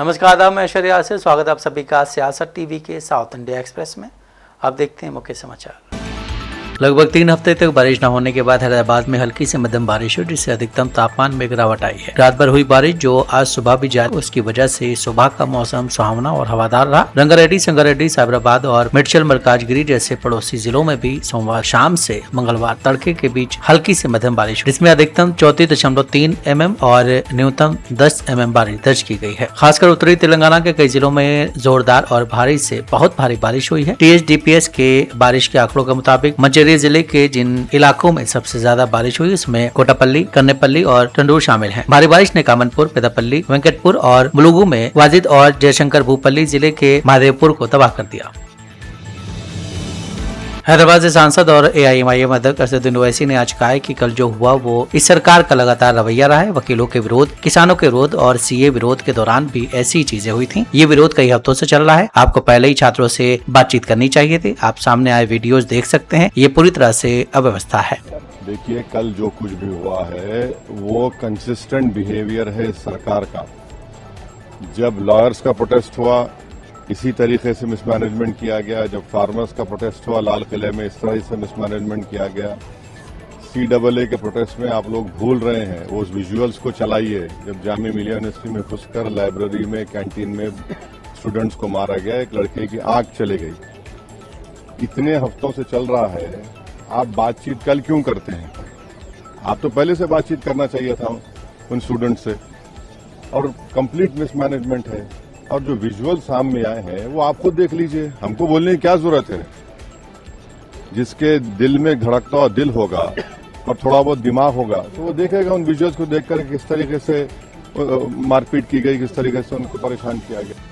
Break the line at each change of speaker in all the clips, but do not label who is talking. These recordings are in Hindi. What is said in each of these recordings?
नमस्कार, आदाब, मैं ऐश्वर्या से स्वागत है आप सभी का सियासत टीवी के साउथ इंडिया एक्सप्रेस में। अब देखते हैं मुख्य समाचार। लगभग 3 हफ्ते तक बारिश न होने के बाद हैदराबाद में हल्की से मध्यम बारिश हुई, जिससे अधिकतम तापमान में गिरावट आई है। रात भर हुई बारिश जो आज सुबह भी जारी, उसकी वजह से सुबह का मौसम सुहावना और हवादार रहा। रंगारेड्डी, संगारेड्डी, साबराबाद और मिर्चल मलकाजगिरी जैसे पड़ोसी जिलों में भी सोमवार शाम से मंगलवार तड़के के बीच हल्की से मध्यम बारिश, जिसमें अधिकतम 34.3 mm और न्यूनतम 10 mm बारिश दर्ज की गई है। खासकर उत्तरी तेलंगाना के कई जिलों में जोरदार और भारी से बहुत भारी बारिश हुई है। THDPS के बारिश के आंकड़ों के मुताबिक मंचेरियल जिले के जिन इलाकों में सबसे ज्यादा बारिश हुई उसमें कोटापल्ली, कन्नेपल्ली और टंडूर शामिल हैं। भारी बारिश ने कामनपुर, पेदापल्ली, वेंकटपुर और मुलुगु में वाजिद और जयशंकर भूपल्ली जिले के महादेवपुर को तबाह कर दिया। हैदराबाद से सांसद और AIMIM अध्यक्ष असदुद्दीन ओवैसी ने आज कहा है कि कल जो हुआ वो इस सरकार का लगातार रवैया रहा है। वकीलों के विरोध, किसानों के विरोध और CA विरोध के दौरान भी ऐसी चीजें हुई थी। ये विरोध कई हफ्तों से चल रहा है। आपको पहले ही छात्रों से बातचीत करनी चाहिए थी। आप सामने आए वीडियोज देख सकते हैं। ये पूरी तरह से अव्यवस्था है।
देखिए, कल जो कुछ भी हुआ है वो कंसिस्टेंट बिहेवियर है सरकार का। जब लॉयर्स का प्रोटेस्ट हुआ इसी तरीके से मिसमैनेजमेंट किया गया। जब फार्मर्स का प्रोटेस्ट हुआ लाल किले में, इस तरह से मिसमैनेजमेंट किया गया। CAA के प्रोटेस्ट में आप लोग भूल रहे हैं, वो उस विजुअल्स को चलाइए जब जामिया मिलिया यूनिवर्सिटी में घुसकर लाइब्रेरी में, कैंटीन में स्टूडेंट्स को मारा गया, एक लड़के की आंख चली गई। इतने हफ्तों से चल रहा है, आप बातचीत कल क्यों करते हैं? आप तो पहले से बातचीत करना चाहिए था उन स्टूडेंट से। और कंप्लीट मिसमैनेजमेंट है। और जो विजुअल सामने आए हैं वो आप खुद देख लीजिए, हमको बोलने की क्या जरूरत है। जिसके दिल में धड़कता हुआ दिल होगा और थोड़ा बहुत दिमाग होगा तो वो देखेगा उन विजुअल्स को देखकर किस तरीके से मारपीट की गई, किस तरीके से उनको परेशान किया गया।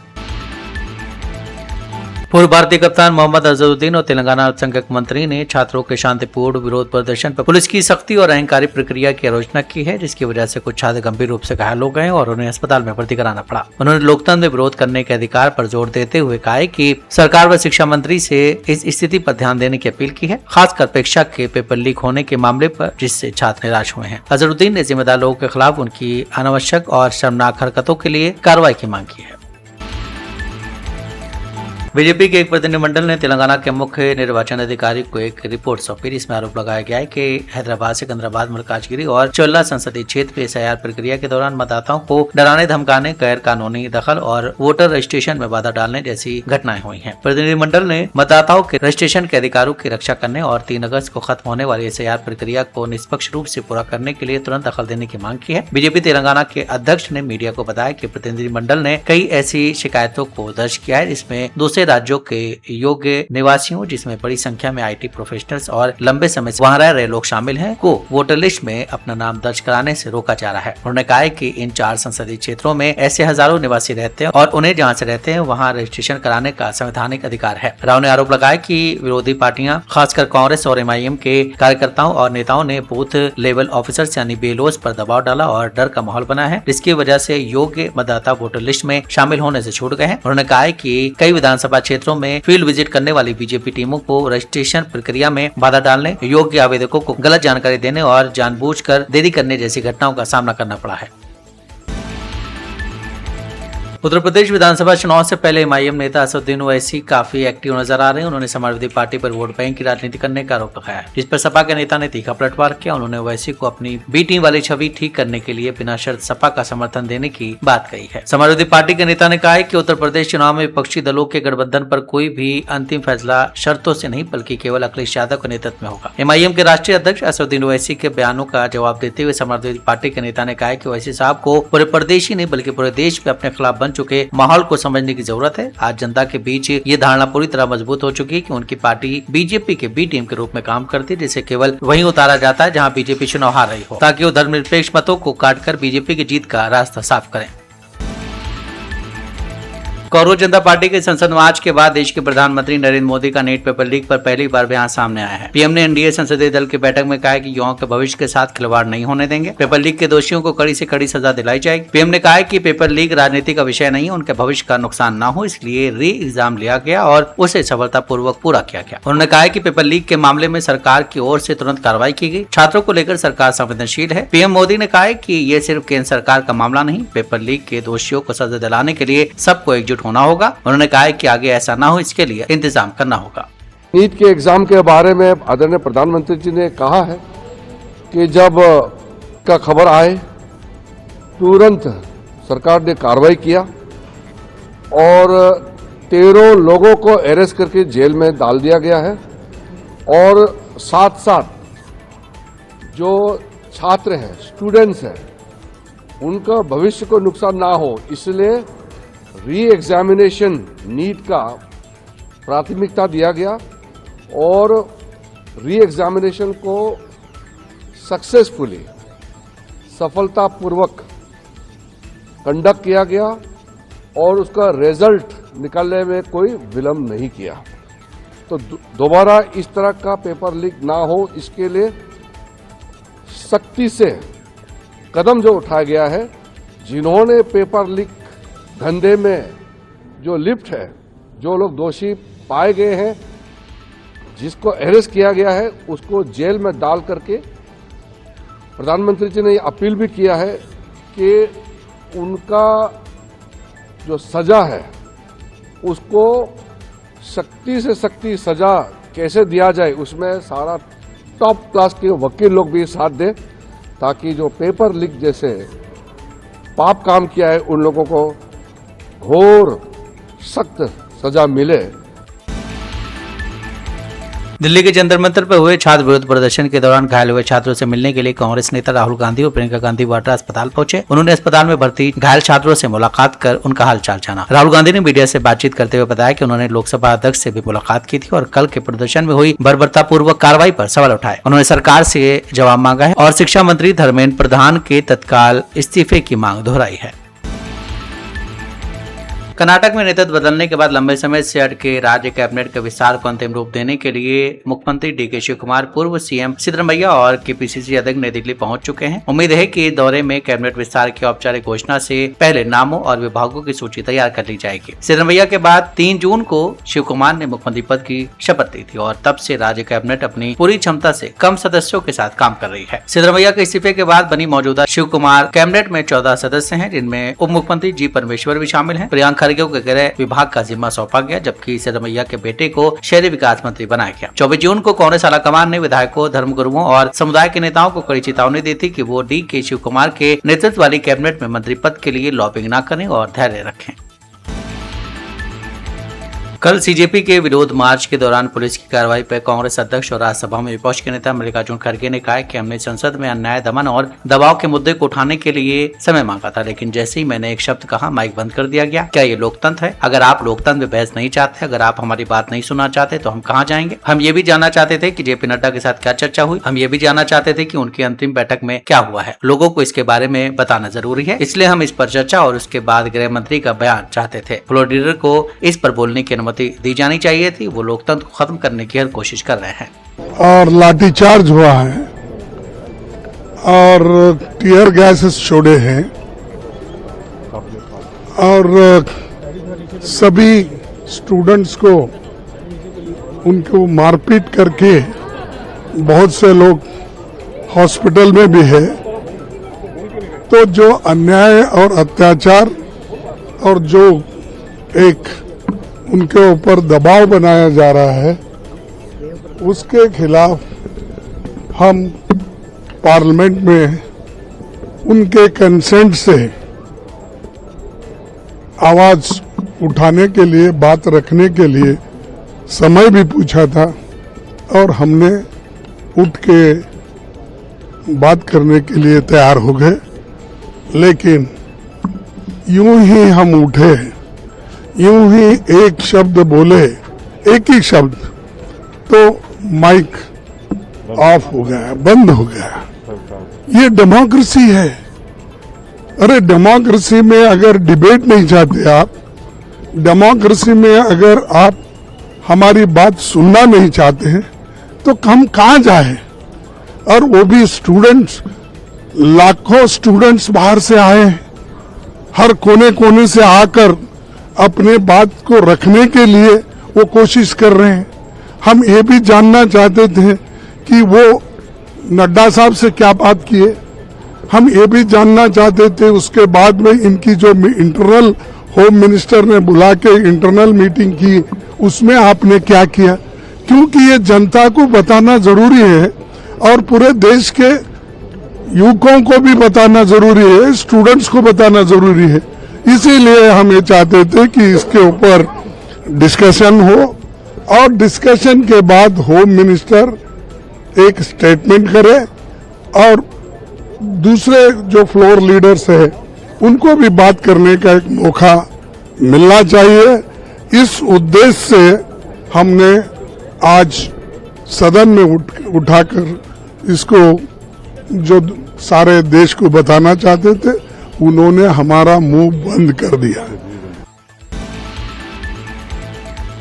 पूर्व भारतीय कप्तान मोहम्मद अजहरुद्दीन और तेलंगाना अल्पसंख्यक मंत्री ने छात्रों के शांतिपूर्ण विरोध प्रदर्शन पर पुलिस की सख्ती और अहंकारी प्रक्रिया की आलोचना की है, जिसकी वजह से कुछ छात्र गंभीर रूप से घायल हो गए और उन्हें अस्पताल में भर्ती कराना पड़ा। उन्होंने लोकतंत्र में विरोध करने के अधिकार पर जोर देते हुए कहा कि सरकार व शिक्षा मंत्री से इस स्थिति पर ध्यान देने की अपील की है, खासकर परीक्षा के पेपर लीक होने के मामले पर, जिससे छात्र निराश हुए हैं। अजहरुद्दीन ने जिम्मेदार लोगों के खिलाफ उनकी अनावश्यक और शर्मनाक हरकतों के लिए कार्रवाई की मांग की है। बीजेपी के एक प्रतिनिधिमंडल ने तेलंगाना के मुख्य निर्वाचन अधिकारी को एक रिपोर्ट सौंपी, जिसमें आरोप लगाया गया है कि हैदराबाद, सिकंदराबाद, मलकाजगिरी और चोल्ला संसदीय क्षेत्र में SIR प्रक्रिया के दौरान मतदाताओं को डराने, धमकाने, गैर कानूनी दखल और वोटर रजिस्ट्रेशन में बाधा डालने जैसी घटनाएं हुई हैं। प्रतिनिधिमंडल ने मतदाताओं के रजिस्ट्रेशन के अधिकारों की रक्षा करने और 3 अगस्त को खत्म होने वाली SIR प्रक्रिया को निष्पक्ष रूप से पूरा करने के लिए तुरंत दखल देने की मांग की है। बीजेपी तेलंगाना के अध्यक्ष ने मीडिया को बताया कि प्रतिनिधिमंडल ने कई ऐसी शिकायतों को दर्ज किया है, जिसमें दूसरे राज्यों के योग्य निवासियों, जिसमें बड़ी संख्या में IT प्रोफेशनल्स और लंबे समय से वहां रह रहे लोग शामिल हैं, को वोटर लिस्ट में अपना नाम दर्ज कराने से रोका जा रहा है। उन्होंने कहा है कि इन 4 संसदीय क्षेत्रों में ऐसे हजारों निवासी रहते हैं और उन्हें जहां से रहते हैं वहां रजिस्ट्रेशन कराने का संवैधानिक अधिकार है। राव ने आरोप लगाया कि विरोधी पार्टियां, खासकर कांग्रेस और MIM के कार्यकर्ताओं और नेताओं ने बूथ लेवल ऑफिसर्स यानी BLOs पर दबाव डाला और डर का माहौल बना है, जिसकी वजह से योग्य मतदाता वोटर लिस्ट में शामिल होने से छूट गए हैं। उन्होंने कहा है कि कई विधानसभा क्षेत्रों में फील्ड विजिट करने वाली बीजेपी टीमों को रजिस्ट्रेशन प्रक्रिया में बाधा डालने, योग्य आवेदकों को गलत जानकारी देने और जानबूझकर देरी करने जैसी घटनाओं का सामना करना पड़ा है। उत्तर प्रदेश विधानसभा चुनाव से पहले MIM नेता असदुद्दीन ओवैसी काफी एक्टिव नजर आ रहे हैं। उन्होंने समाजवादी पार्टी पर वोट बैंक की राजनीति करने का आरोप लगाया, जिस पर सपा के नेता ने तीखा पलटवार किया। उन्होंने ओवैसी को अपनी बी टीम वाली छवि ठीक करने के लिए बिना शर्त सपा का समर्थन देने की बात कही है। समाजवादी पार्टी के नेता ने कहा है कि उत्तर प्रदेश चुनाव में विपक्षी दलों के गठबंधन पर कोई भी अंतिम फैसला शर्तों से नहीं बल्कि केवल अखिलेश यादव के नेतृत्व में होगा। MIM के राष्ट्रीय अध्यक्ष असदुद्दीन ओवैसी के बयानों का जवाब देते हुए समाजवादी पार्टी के नेता ने कहा कि ओवैसी साहब को पूरे प्रदेश ही नहीं बल्कि पूरे देश में अपने खिलाफ बन चुके माहौल को समझने की जरूरत है। आज जनता के बीच ये धारणा पूरी तरह मजबूत हो चुकी है कि उनकी पार्टी बीजेपी के बी टीम के रूप में काम करती है, जिसे केवल वहीं उतारा जाता है जहां बीजेपी चुनाव हार रही हो, ताकि वो धर्मनिरपेक्ष मतों को काटकर बीजेपी की जीत का रास्ता साफ करें। कांग्रेस जनता पार्टी के संसद मार्च के बाद देश के प्रधानमंत्री नरेंद्र मोदी का नेट पेपर लीक पर पहली बार बयान सामने आया है। पीएम ने एनडीए संसदीय दल की बैठक में कहा है कि युवाओं के भविष्य के साथ खिलवाड़ नहीं होने देंगे। पेपर लीक के दोषियों को कड़ी से कड़ी सजा दिलाई जाएगी। पीएम ने कहा है कि पेपर लीक राजनीति का विषय नहीं, उनके भविष्य का नुकसान न हो, इसलिए री एग्जाम लिया गया और उसे सफलतापूर्वक पूरा किया गया। उन्होंने कहा है कि पेपर लीक के मामले में सरकार की ओर से तुरंत कार्रवाई की गई। छात्रों को लेकर सरकार संवेदनशील है। पीएम मोदी ने कहा है कि ये सिर्फ केंद्र सरकार का मामला नहीं, पेपर लीक के दोषियों को सजा दिलाने के लिए सबको एकजुट होना होगा। उन्होंने कहा है कि आगे ऐसा ना हो, इसके लिए इंतजाम करना होगा।
नीट के एग्जाम के बारे में आदरणीय प्रधानमंत्री जी ने कहा है कि जब का खबर आए तुरंत सरकार ने कार्रवाई किया और 13 लोगों को अरेस्ट करके जेल में डाल दिया गया है और साथ साथ जो छात्र हैं, स्टूडेंट्स हैं, उनका भविष्य को नुकसान ना हो, इसलिए री एग्जामिनेशन नीट का प्राथमिकता दिया गया और री एग्जामिनेशन को सक्सेसफुली, सफलतापूर्वक कंडक्ट किया गया और उसका रिजल्ट निकालने में कोई विलंब नहीं किया। तो दोबारा इस तरह का पेपर लीक ना हो, इसके लिए सख्ती से कदम जो उठाया गया है। जिन्होंने पेपर लीक धंधे में जो लिप्त है, जो लोग दोषी पाए गए हैं, जिसको अरेस्ट किया गया है, उसको जेल में डाल करके प्रधानमंत्री जी ने ये अपील भी किया है कि उनका जो सजा है उसको सख्ती से सख्ती सजा कैसे दिया जाए, उसमें सारा टॉप क्लास के वकील लोग भी साथ दें, ताकि जो पेपर लीक जैसे पाप काम किया है उन लोगों को घोर सख्त सजा मिले।
दिल्ली के जंतर मंतर पर हुए छात्र विरोध प्रदर्शन के दौरान घायल हुए छात्रों से मिलने के लिए कांग्रेस नेता राहुल गांधी और प्रियंका गांधी वाड्रा अस्पताल पहुंचे। उन्होंने अस्पताल में भर्ती घायल छात्रों से मुलाकात कर उनका हालचाल जाना। राहुल गांधी ने मीडिया से बातचीत करते हुए बताया कि उन्होंने लोकसभा अध्यक्ष से भी मुलाकात की थी और कल के प्रदर्शन में हुई बर्बरतापूर्वक कार्रवाई पर सवाल उठाए। उन्होंने सरकार से जवाब मांगा है और शिक्षा मंत्री धर्मेंद्र प्रधान के तत्काल इस्तीफे की मांग दोहराई है। कर्नाटक में नेतृत्व बदलने के बाद लंबे समय से अटके राज्य कैबिनेट के विस्तार को अंतिम रूप देने के लिए मुख्यमंत्री डीके शिव कुमार, पूर्व सीएम सिद्धरमैया और केपीसीसी अध्यक्ष नई दिल्ली पहुंच चुके हैं। उम्मीद है कि इस दौरे में कैबिनेट विस्तार की औपचारिक घोषणा से पहले नामों और विभागों की सूची तैयार कर ली जाएगी। सिद्धरमैया के बाद 3 जून को शिव कुमार ने मुख्यमंत्री पद की शपथ ली थी और तब से राज्य कैबिनेट अपनी पूरी क्षमता से कम सदस्यों के साथ काम कर रही है। सिद्धरमैया के इस्तीफे के बाद बनी मौजूदा शिव कुमार कैबिनेट में 14 सदस्य हैं, जिनमें उप मुख्यमंत्री जी परमेश्वर भी शामिल हैं। प्रियंका खड़गे को गृह विभाग का जिम्मा सौंपा गया, जबकि सिद्धरमैया के बेटे को शहरी विकास मंत्री बनाया गया। 24 जून को कांग्रेस आलाकमान ने विधायकों, धर्मगुरुओं और समुदाय के नेताओं को कड़ी चेतावनी दी थी कि वो डीके शिव कुमार के नेतृत्व वाली कैबिनेट में मंत्री पद के लिए लॉबिंग न करें और धैर्य रखें। कल सीजेपी के विरोध मार्च के दौरान पुलिस की कार्रवाई पर कांग्रेस अध्यक्ष और राज्यसभा में विपक्ष के नेता मल्लिकार्जुन खड़गे ने कहा कि हमने संसद में अन्याय, दमन और दबाव के मुद्दे को उठाने के लिए समय मांगा था, लेकिन जैसे ही मैंने एक शब्द कहा, माइक बंद कर दिया गया। क्या ये लोकतंत्र है? अगर आप लोकतंत्र में बहस नहीं चाहते, अगर आप हमारी बात नहीं सुनना चाहते, तो हम कहाँ जाएंगे? हम ये भी जानना चाहते थे कि जेपी नड्डा के साथ क्या चर्चा हुई। हम ये भी जानना चाहते थे कि उनकी अंतिम बैठक में क्या हुआ है। लोगों को इसके बारे में बताना जरूरी है, इसलिए हम इस पर चर्चा और उसके बाद गृह मंत्री का बयान चाहते थे। फ्लोर लीडर को इस पर बोलने की अनुमति दी जानी चाहिए थी। वो लोकतंत्र को खत्म करने की हर कोशिश कर रहे हैं।
और लाठीचार्ज हुआ है और टीयर गैसेस छोड़े हैं और सभी स्टूडेंट्स को उनको मारपीट करके बहुत से लोग हॉस्पिटल में भी है। तो जो अन्याय और अत्याचार और जो एक उनके ऊपर दबाव बनाया जा रहा है, उसके खिलाफ हम पार्लियामेंट में उनके कंसेंट से आवाज उठाने के लिए, बात रखने के लिए समय भी पूछा था और हमने उठ के बात करने के लिए तैयार हो गए। लेकिन यूं ही हम उठे, यूं ही एक शब्द बोले, एक ही शब्द, तो माइक ऑफ हो गया, बंद हो गया। ये डेमोक्रेसी है। अरे डेमोक्रेसी में अगर डिबेट नहीं चाहते आप, डेमोक्रेसी में अगर आप हमारी बात सुनना नहीं चाहते हैं तो हम कहाँ जाए? और वो भी स्टूडेंट्स, लाखों स्टूडेंट्स बाहर से आए हैं, हर कोने कोने से आकर अपने बात को रखने के लिए वो कोशिश कर रहे हैं। हम ये भी जानना चाहते थे कि वो नड्डा साहब से क्या बात किए, हम ये भी जानना चाहते थे उसके बाद में इनकी जो इंटरनल होम मिनिस्टर ने बुला के इंटरनल मीटिंग की उसमें आपने क्या किया, क्योंकि ये जनता को बताना जरूरी है और पूरे देश के युवकों को भी बताना जरूरी है, स्टूडेंट्स को बताना जरूरी है। इसीलिए हम ये चाहते थे कि इसके ऊपर डिस्कशन हो और डिस्कशन के बाद होम मिनिस्टर एक स्टेटमेंट करे और दूसरे जो फ्लोर लीडर्स है उनको भी बात करने का एक मौका मिलना चाहिए। इस उद्देश्य से हमने आज सदन में उठाकर इसको जो सारे देश को बताना चाहते थे उन्होंने हमारा मुंह बंद कर दिया।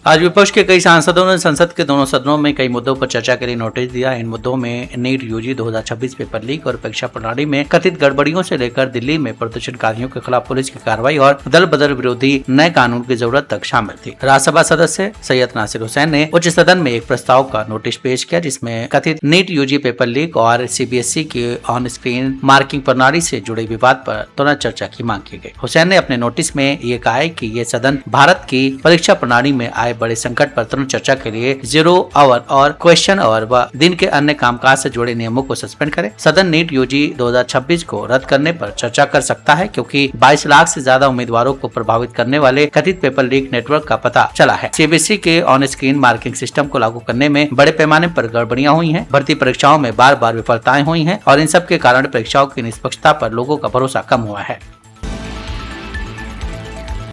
आज विपक्ष के कई सांसदों ने संसद के दोनों सदनों में कई मुद्दों पर चर्चा के लिए नोटिस दिया। इन मुद्दों में नीट यूजी 2026 पेपर लीक और परीक्षा प्रणाली में कथित गड़बड़ियों से लेकर दिल्ली में प्रदर्शनकारियों के खिलाफ पुलिस की कार्रवाई और दल बदल विरोधी नए कानून की जरूरत तक शामिल थी। राज्यसभा सदस्य सैयद नासिर हुसैन ने उच्च सदन में एक प्रस्ताव का नोटिस पेश किया जिसमें कथित नीट यूजी पेपर लीक और CBSE की ऑन स्क्रीन मार्किंग प्रणाली से जुड़े विवाद पर तुरंत चर्चा की मांग की गई। हुसैन ने अपने नोटिस में ये कहा है कि ये सदन भारत की परीक्षा प्रणाली में आए बड़े संकट पर तुरंत चर्चा के लिए 0 आवर और क्वेश्चन आवर व दिन के अन्य कामकाज से जुड़े नियमों को सस्पेंड करे। सदन नीट यूजी 2026 को रद्द करने पर चर्चा कर सकता है क्योंकि 22 लाख से ज्यादा उम्मीदवारों को प्रभावित करने वाले कथित पेपर लीक नेटवर्क का पता चला है। CBSE के ऑन स्क्रीन मार्किंग सिस्टम को लागू करने में बड़े पैमाने पर गड़बड़ियां हुई हैं, भर्ती परीक्षाओं में बार बार विफलताएं हुई हैं और इन सब के कारण परीक्षाओं की निष्पक्षता पर लोगों का भरोसा कम हुआ है।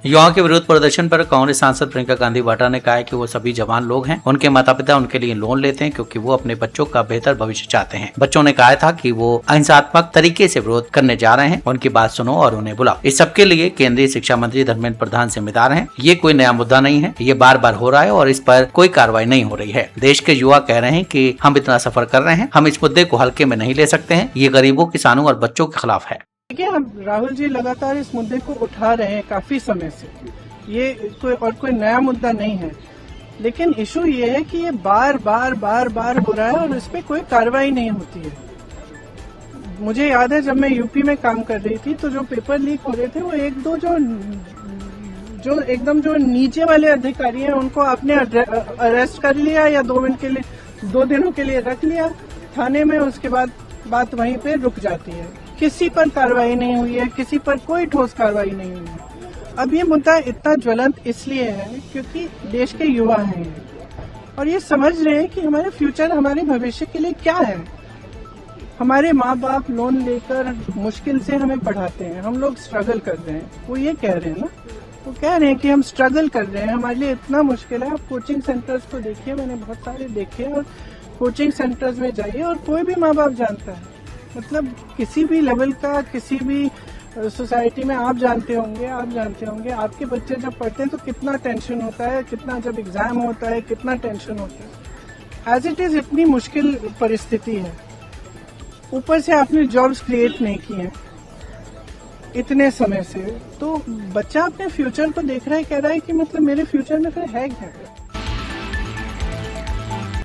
युवाओं के विरोध प्रदर्शन पर कांग्रेस सांसद प्रियंका गांधी वाड्रा ने कहा है कि वो सभी जवान लोग हैं, उनके माता पिता उनके लिए लोन लेते हैं क्योंकि वो अपने बच्चों का बेहतर भविष्य चाहते हैं। बच्चों ने कहा था कि वो अहिंसात्मक तरीके से विरोध करने जा रहे हैं, उनकी बात सुनो और उन्हें बुलाओ। इस सबके लिए केंद्रीय शिक्षा मंत्री धर्मेंद्र प्रधान जिम्मेदार हैं। ये कोई नया मुद्दा नहीं है, ये बार बार हो रहा है और इस पर कोई कार्रवाई नहीं हो रही है। देश के युवा कह रहे हैं कि हम इतना सफर कर रहे हैं, हम इस मुद्दे को हल्के में नहीं ले सकते हैं। ये गरीबों, किसानों और बच्चों के खिलाफ है।
देखिए, हम राहुल जी लगातार इस मुद्दे को उठा रहे हैं काफी समय से। ये कोई नया मुद्दा नहीं है, लेकिन इशू ये है कि ये बार बार हो रहा है और इस पे कोई कार्रवाई नहीं होती है। मुझे याद है जब मैं यूपी में काम कर रही थी तो जो पेपर लीक हो रहे थे वो एक दो जो एकदम जो नीचे वाले अधिकारी हैं उनको आपने अरेस्ट कर लिया या 2 दिनों के लिए रख लिया थाने में, उसके बाद बात वहीं पे रुक जाती है। किसी पर कार्रवाई नहीं हुई है, किसी पर कोई ठोस कार्रवाई नहीं हुई है। अब ये मुद्दा इतना ज्वलंत इसलिए है क्योंकि देश के युवा हैं और ये समझ रहे हैं कि हमारे फ्यूचर, हमारे भविष्य के लिए क्या है। हमारे माँ बाप लोन लेकर मुश्किल से हमें पढ़ाते हैं, हम लोग स्ट्रगल कर रहे हैं। वो ये कह रहे हैं ना, वो कह रहे हैं कि हम स्ट्रगल कर रहे हैं, हमारे लिए इतना मुश्किल है। आप कोचिंग सेंटर्स को देखिए, मैंने बहुत सारे देखे और कोचिंग सेंटर्स में जाइए और कोई भी माँ बाप जानता है, मतलब किसी भी लेवल का, किसी भी सोसाइटी में आप जानते होंगे आपके बच्चे जब पढ़ते हैं तो कितना टेंशन होता है, कितना जब एग्जाम होता है कितना टेंशन होता है। एज इट इज इतनी मुश्किल परिस्थिति है, ऊपर से आपने जॉब्स क्रिएट नहीं किए इतने समय से, तो बच्चा अपने फ्यूचर को देख रहा है, कह रहा है कि मतलब मेरे फ्यूचर में फिर है क्या।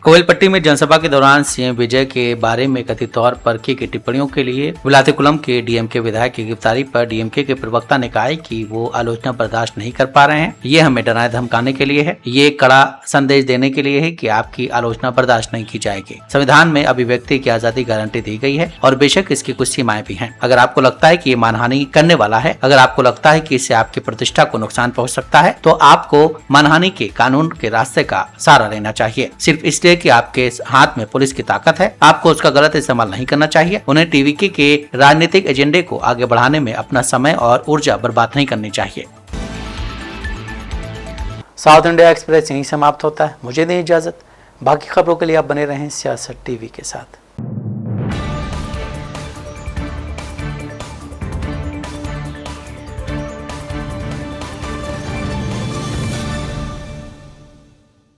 कोविलपट्टी में जनसभा के दौरान सीएम विजय के बारे में कथित तौर पर की गई टिप्पणियों के लिए विलायतीकुलम के डीएमके विधायक की गिरफ्तारी पर डीएमके के प्रवक्ता ने कहा है कि वो आलोचना बर्दाश्त नहीं कर पा रहे हैं। ये हमें डराए धमकाने के लिए है, ये कड़ा संदेश देने के लिए है कि आपकी आलोचना बर्दाश्त नहीं की जाएगी। संविधान में अभिव्यक्ति की आजादी गारंटी दी गई है और बेशक इसकी कुछ सीमाएं भी हैं। अगर आपको लगता है कि ये मानहानि करने वाला है, अगर आपको लगता है कि इससे आपकी प्रतिष्ठा को नुकसान पहुँच सकता है, तो आपको मानहानि के कानून के रास्ते का सहारा लेना चाहिए। सिर्फ इसलिए कि आपके हाथ में पुलिस की ताकत है, आपको उसका गलत इस्तेमाल नहीं करना चाहिए। उन्हें टीवीके के राजनीतिक एजेंडे को आगे बढ़ाने में अपना समय और ऊर्जा बर्बाद नहीं करनी चाहिए। साउथ इंडिया एक्सप्रेस यहीं समाप्त होता है। मुझे दें इजाजत। बाकी खबरों के लिए आप बने रहें सियासत टीवी के साथ।